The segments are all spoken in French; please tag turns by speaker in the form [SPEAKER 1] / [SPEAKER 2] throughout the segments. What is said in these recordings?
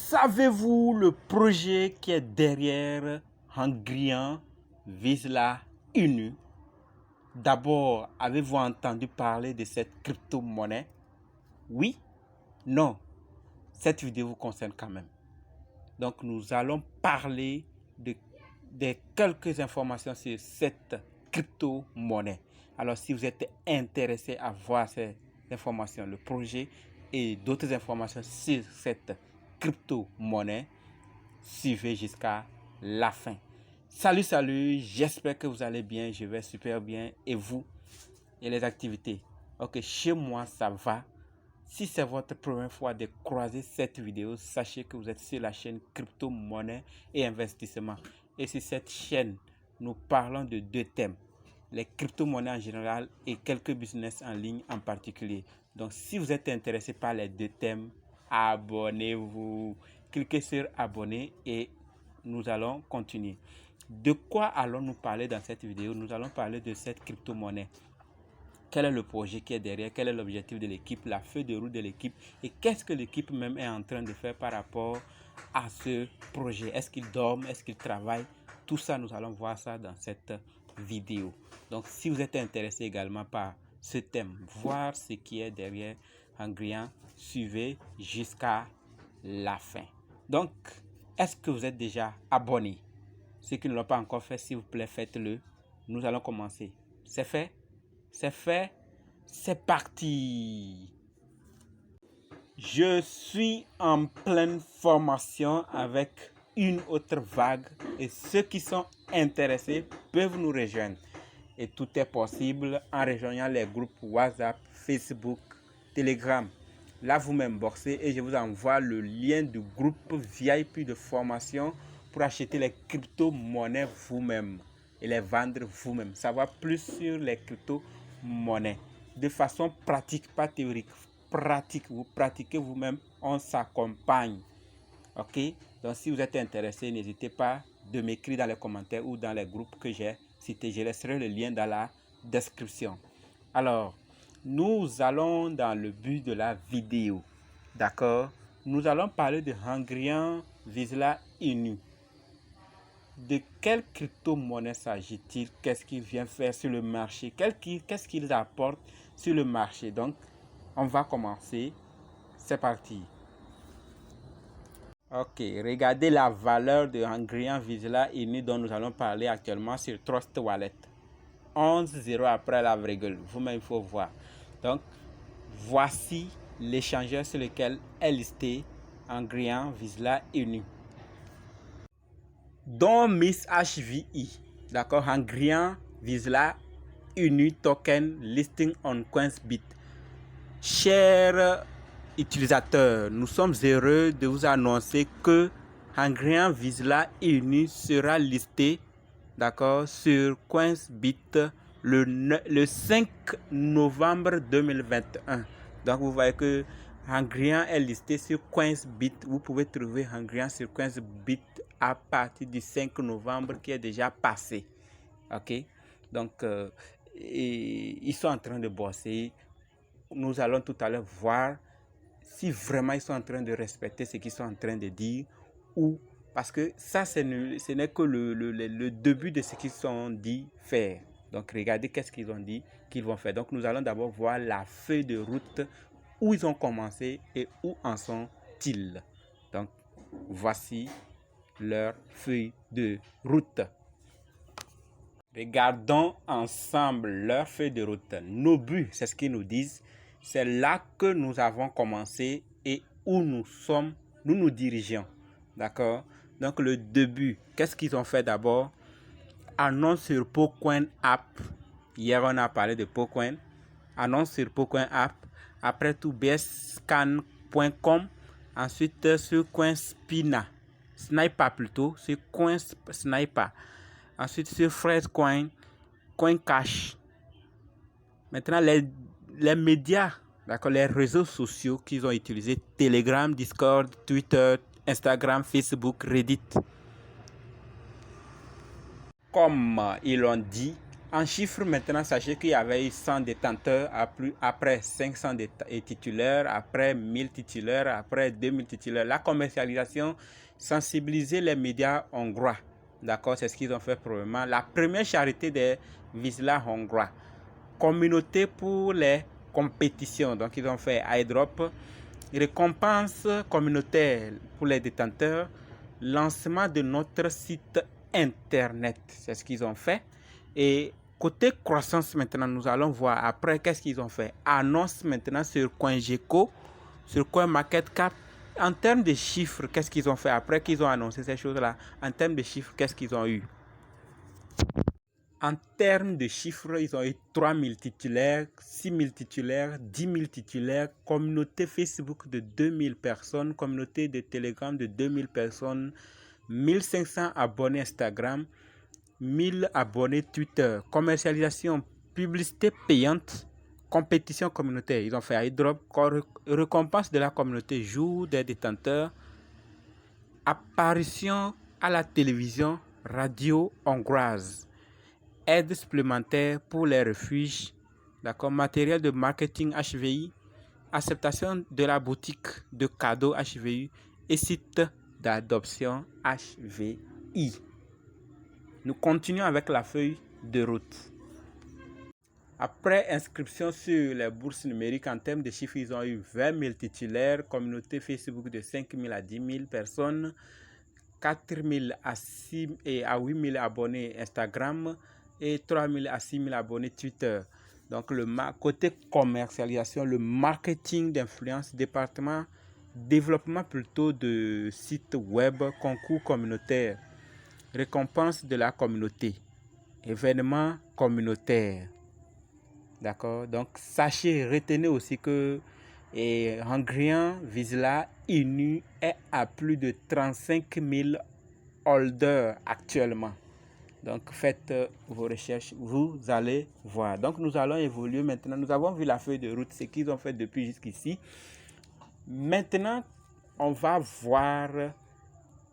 [SPEAKER 1] Savez-vous le projet qui est derrière Hungrian Vizsla Inu? D'abord, avez-vous entendu parler de cette crypto-monnaie? Oui? Non? Cette vidéo vous concerne quand même. Donc, nous allons parler de quelques informations sur cette crypto-monnaie. Alors, si vous êtes intéressé à voir ces informations, le projet et d'autres informations sur cette crypto-monnaie, suivez jusqu'à la fin. Salut, j'espère que vous allez bien, je vais super bien. Et vous? Et les activités? Ok, chez moi, ça va. Si c'est votre première fois de croiser cette vidéo, sachez que vous êtes sur la chaîne Crypto, Monnaie et Investissement. Et sur cette chaîne, nous parlons de deux thèmes. Les crypto-monnaies en général et quelques business en ligne en particulier. Donc, si vous êtes intéressé par les deux thèmes, abonnez-vous. Cliquez sur abonner et nous allons continuer. De quoi allons-nous parler dans cette vidéo? Nous allons parler de cette crypto-monnaie. Quel est le projet qui est derrière? Quel est l'objectif de l'équipe? La feuille de route de l'équipe? Et qu'est-ce que l'équipe même est en train de faire par rapport à ce projet? Est-ce qu'ils dorment? Est-ce qu'ils travaillent? Tout ça, nous allons voir ça dans cette vidéo. Donc, si vous êtes intéressé également par ce thème, voir ce qui est derrière Hungrian, suivez jusqu'à la fin. Donc, est-ce que vous êtes déjà abonné? Ceux qui ne l'ont pas encore fait, s'il vous plaît, faites-le. Nous allons commencer. C'est fait? C'est fait, c'est parti. Je suis en pleine formation avec une autre vague et ceux qui sont intéressés peuvent nous rejoindre. Et tout est possible en rejoignant les groupes WhatsApp, Facebook, Telegram. Là, vous m'inboxez et je vous envoie le lien du groupe VIP de formation pour acheter les crypto-monnaies vous-même et les vendre vous-même. Savoir plus sur les crypto-monnaies de façon pratique, pas théorique. Pratique, vous pratiquez vous-même, on s'accompagne. Ok? Donc, si vous êtes intéressé, n'hésitez pas de m'écrire dans les commentaires ou dans les groupes que j'ai cités. Je laisserai le lien dans la description. Alors, nous allons dans le but de la vidéo. D'accord? Nous allons parler de Hungrian Vizsla Inu. De quelle crypto-monnaie s'agit-il? Qu'est-ce qu'il vient faire sur le marché? Qu'est-ce qu'il apporte sur le marché? Donc, on va commencer. C'est parti. Ok, regardez la valeur de Hungrian Vizsla Inu dont nous allons parler actuellement sur Trust Wallet. 11,0 après la virgule. Vous-même, il faut voir. Donc, voici l'échangeur sur lequel est listé Hungrian Vizsla Inu. Dont Miss HVI. D'accord, Hungrian Vizsla Inu token listing on Coinsbit. Chers utilisateurs, nous sommes heureux de vous annoncer que Hungrian Vizsla Inu sera listé, d'accord, sur Coinsbit le 5 novembre 2021. Donc vous voyez que Hungrian est listé sur Coinsbit. Vous pouvez trouver Hungrian sur Coinsbit à partir du 5 novembre qui est déjà passé. Ok, donc ils sont en train de bosser. Nous allons tout à l'heure voir si vraiment ils sont en train de respecter ce qu'ils sont en train de dire ou parce que ça, ce n'est que le début de ce qu'ils sont dit faire. Donc, regardez qu'est-ce qu'ils ont dit qu'ils vont faire. Donc, nous allons d'abord voir la feuille de route, où ils ont commencé et où en sont-ils. Donc, voici leur feuille de route. Regardons ensemble leur feuille de route. Nos buts, c'est ce qu'ils nous disent. C'est là que nous avons commencé et où nous sommes, nous dirigeons. D'accord? Donc le début, qu'est-ce qu'ils ont fait d'abord? Annonce sur Pocoin App. Hier, on a parlé de Pocoin. Annonce sur Pocoin App. Après tout, bscan.com. Ensuite, sur Coinspina. Sniper plutôt. Sur Coinsniper. Ensuite, sur Freecoin, CoinCash. Maintenant, les médias, d'accord, les réseaux sociaux qu'ils ont utilisés, Telegram, Discord, Twitter, Instagram, Facebook, Reddit. Comme ils l'ont dit, En chiffres, maintenant, sachez qu'il y avait eu 100 détenteurs, après 500 titulaires, après 1000 titulaires, après 2000 titulaires. La commercialisation, sensibiliser les médias hongrois. D'accord, c'est ce qu'ils ont fait probablement. La première charité des Vizsla hongrois. Communauté pour les compétitions. Donc, ils ont fait airdrop, récompense communautaire pour les détenteurs, lancement de notre site internet. C'est ce qu'ils ont fait. Et côté croissance, maintenant, nous allons voir après qu'est-ce qu'ils ont fait. Annonce maintenant sur CoinGecko, sur CoinMarketCap. En termes de chiffres, qu'est-ce qu'ils ont fait après qu'ils ont annoncé ces choses-là? En termes de chiffres, qu'est-ce qu'ils ont eu? En termes de chiffres, ils ont eu 3000 titulaires, 6000 titulaires, 10 000 titulaires, communauté Facebook de 2000 personnes, communauté de Telegram de 2000 personnes, 1500 abonnés Instagram, 1000 abonnés Twitter, commercialisation, publicité payante, compétition communautaire. Ils ont fait airdrop, récompense de la communauté, jour des détenteurs, apparition à la télévision, radio hongroise, aide supplémentaire pour les refuges, d'accord, matériel de marketing HVI, acceptation de la boutique de cadeaux HVI et site d'adoption HVI. Nous continuons avec la feuille de route. Après inscription sur les bourses numériques, en termes de chiffres, ils ont eu 20 000 titulaires, communauté Facebook de 5 000 à 10 000 personnes, 4 000 à 8 000 abonnés Instagram et 3 000 à 6 000 abonnés Twitter. Donc, le côté commercialisation, le marketing d'influence, département développement plutôt de sites web, concours communautaire, récompense de la communauté, événements communautaires. D'accord? Donc, sachez, retenez aussi que Hungarian Vizsla Inu est à plus de 35 000 holders actuellement. Donc, faites vos recherches, vous allez voir. Donc, nous allons évoluer maintenant. Nous avons vu la feuille de route, ce qu'ils ont fait depuis jusqu'ici. Maintenant, on va voir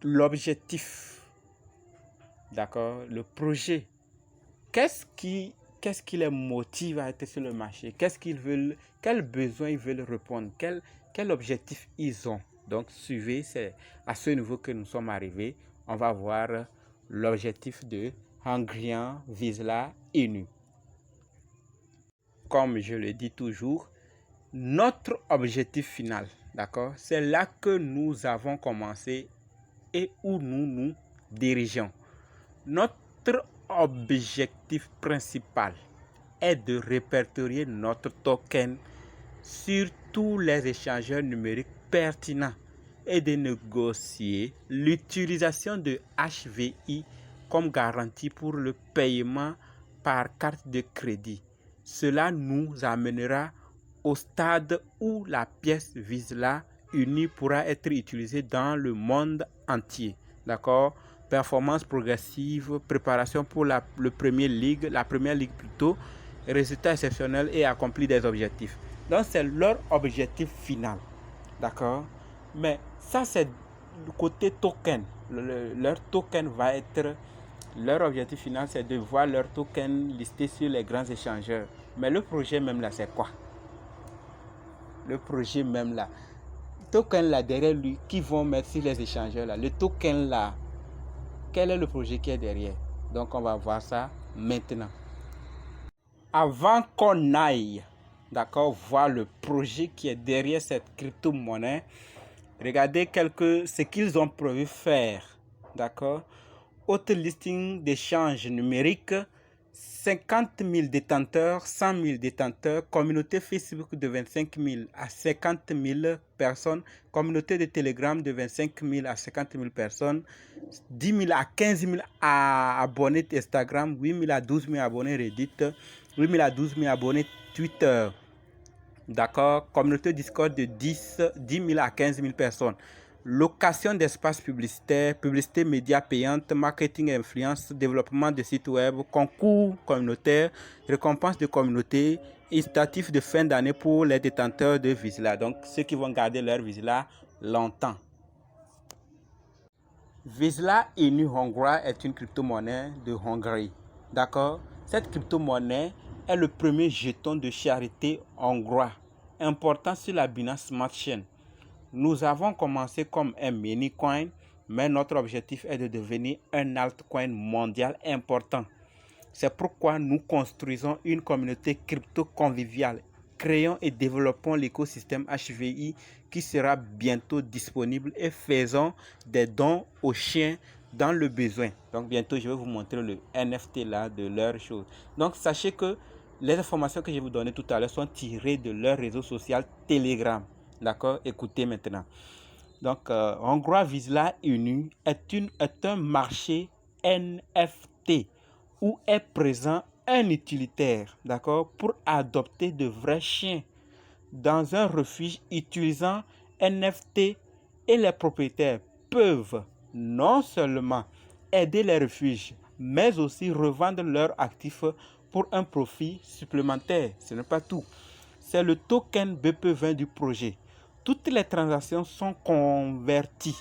[SPEAKER 1] l'objectif. D'accord? Le projet. Qu'est-ce qui les motive à être sur le marché? Qu'est-ce qu'ils veulent? Quels besoins ils veulent répondre? Quel objectif ils ont? Donc, suivez, c'est à ce niveau que nous sommes arrivés. On va voir l'objectif de Hungarian Vizsla Inu. Comme je le dis toujours, notre objectif final, d'accord, c'est là que nous avons commencé et où nous nous dirigeons. Notre objectif principal est de répertorier notre token sur tous les échangeurs numériques pertinents et de négocier l'utilisation de HVI comme garantie pour le paiement par carte de crédit. Cela nous amènera au stade où la pièce Vizsla Inu pourra être utilisée dans le monde entier. D'accord? Performance progressive, préparation pour la première ligue plutôt, résultats exceptionnels et accompli des objectifs. Donc c'est leur objectif final. D'accord? Mais ça c'est le côté token. Leur token va être, leur objectif final c'est de voir leur token listé sur les grands échangeurs. Mais le projet même là c'est quoi? Le projet même là. Le token là derrière lui, qui vont mettre sur les échangeurs là. Le token là, quel est le projet qui est derrière? Donc on va voir ça maintenant. Avant qu'on aille, d'accord, voir le projet qui est derrière cette crypto-monnaie, regardez ce qu'ils ont prévu faire, d'accord. Autre listing d'échanges numériques, 50 000 détenteurs, 100 000 détenteurs, communauté Facebook de 25 000 à 50 000 personnes, communauté de Telegram de 25 000 à 50 000 personnes, 10 000 à 15 000 abonnés Instagram, 8 000 à 12 000 abonnés Reddit, 8 000 à 12 000 abonnés Twitter. D'accord, communauté Discord de 10 000 à 15 000 personnes. Location d'espace publicitaire, publicité média payante, marketing et influence, développement de sites web, concours communautaire, récompense de communauté, incitatif de fin d'année pour les détenteurs de Vizsla. Donc, ceux qui vont garder leur Vizsla longtemps. Vizsla Inu hongrois est une crypto-monnaie de Hongrie. D'accord? Cette crypto-monnaie est le premier jeton de charité hongrois important sur la Binance Smart Chain. Nous avons commencé comme un mini-coin, mais notre objectif est de devenir un altcoin mondial important. C'est pourquoi nous construisons une communauté crypto conviviale. Créons et développons l'écosystème HVI qui sera bientôt disponible et faisons des dons aux chiens dans le besoin. Donc bientôt, je vais vous montrer le NFT là de leur chose. Donc sachez que les informations que je vais vous donner tout à l'heure sont tirées de leur réseau social Telegram. D'accord? Écoutez maintenant. Donc, Hongrois Vizsla Inu est un marché NFT où est présent un utilitaire, d'accord, pour adopter de vrais chiens dans un refuge utilisant NFT, et les propriétaires peuvent non seulement aider les refuges, mais aussi revendre leurs actifs pour un profit supplémentaire. Ce n'est pas tout. C'est le token BP20 du projet. Toutes les transactions sont converties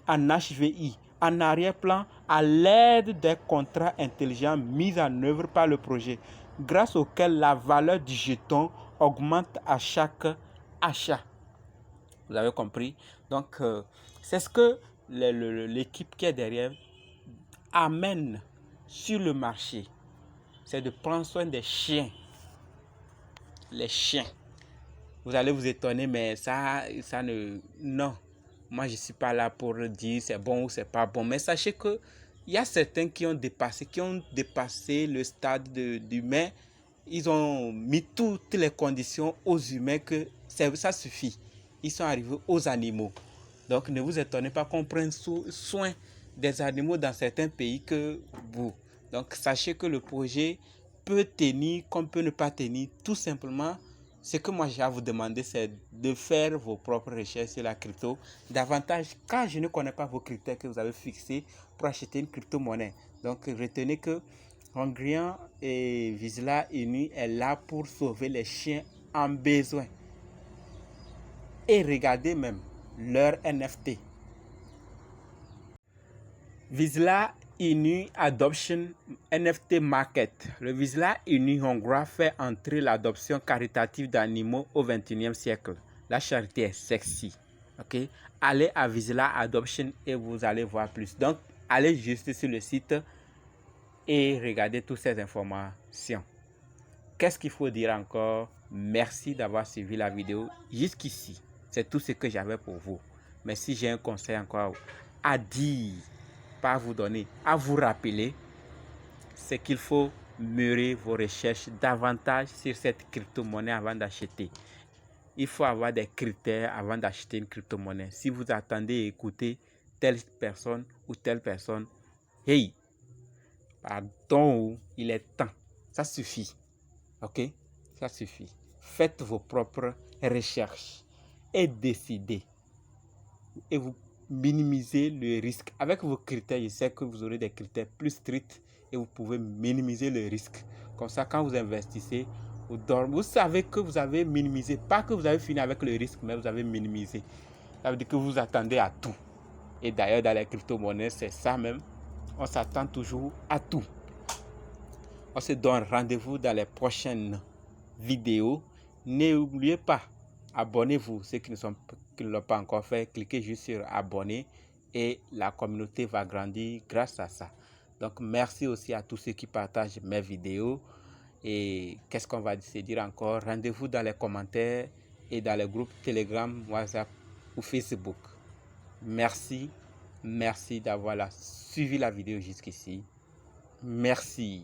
[SPEAKER 1] en HVI en arrière-plan à l'aide des contrats intelligents mis en œuvre par le projet, grâce auxquels la valeur du jeton augmente à chaque achat. Vous avez compris? Donc, c'est ce que l'équipe qui est derrière amène sur le marché. C'est de prendre soin des chiens. Les chiens. Vous allez vous étonner, mais ça ne... Non. Moi, je ne suis pas là pour dire c'est bon ou c'est pas bon. Mais sachez que il y a certains qui ont dépassé le stade d'humain. Ils ont mis toutes les conditions aux humains que ça suffit. Ils sont arrivés aux animaux. Donc, ne vous étonnez pas qu'on prenne soin des animaux dans certains pays que vous. Donc, sachez que le projet peut tenir comme peut ne pas tenir. Tout simplement, ce que moi j'ai à vous demander, c'est de faire vos propres recherches sur la crypto. Davantage, car je ne connais pas vos critères que vous avez fixés pour acheter une crypto-monnaie. Donc, retenez que Hongrian et Vizsla Inu est là pour sauver les chiens en besoin. Et regardez même leur NFT. Vizsla Inu Adoption NFT Market. Le Vizsla Inu hongrois fait entrer l'adoption caritative d'animaux au XXIe siècle. La charité est sexy. Ok? Allez à Vizsla Adoption et vous allez voir plus. Donc, allez juste sur le site et regardez toutes ces informations. Qu'est-ce qu'il faut dire encore? Merci d'avoir suivi la vidéo jusqu'ici. C'est tout ce que j'avais pour vous. Mais si j'ai un conseil encore à dire, pas à vous donner, à vous rappeler, c'est qu'il faut mûrir vos recherches davantage sur cette crypto-monnaie avant d'acheter. Il faut avoir des critères avant d'acheter une crypto-monnaie. Si vous attendez et écoutez telle personne ou telle personne, hey, pardon, il est temps. Ça suffit. Ok? Ça suffit. Faites vos propres recherches et décidez. Et vous minimisez le risque. Avec vos critères, je sais que vous aurez des critères plus stricts et vous pouvez minimiser le risque. Comme ça, quand vous investissez, vous savez que vous avez minimisé. Pas que vous avez fini avec le risque, mais vous avez minimisé. Ça veut dire que vous attendez à tout. Et d'ailleurs, dans les crypto-monnaies, c'est ça même. On s'attend toujours à tout. On se donne rendez-vous dans les prochaines vidéos. N'oubliez pas, abonnez-vous. Ceux qui ne l'ont pas encore fait, cliquez juste sur abonner et la communauté va grandir grâce à ça. Donc, merci aussi à tous ceux qui partagent mes vidéos. Et qu'est-ce qu'on va se dire encore? Rendez-vous dans les commentaires et dans les groupes Telegram, WhatsApp ou Facebook. Merci. Merci d'avoir suivi la vidéo jusqu'ici. Merci.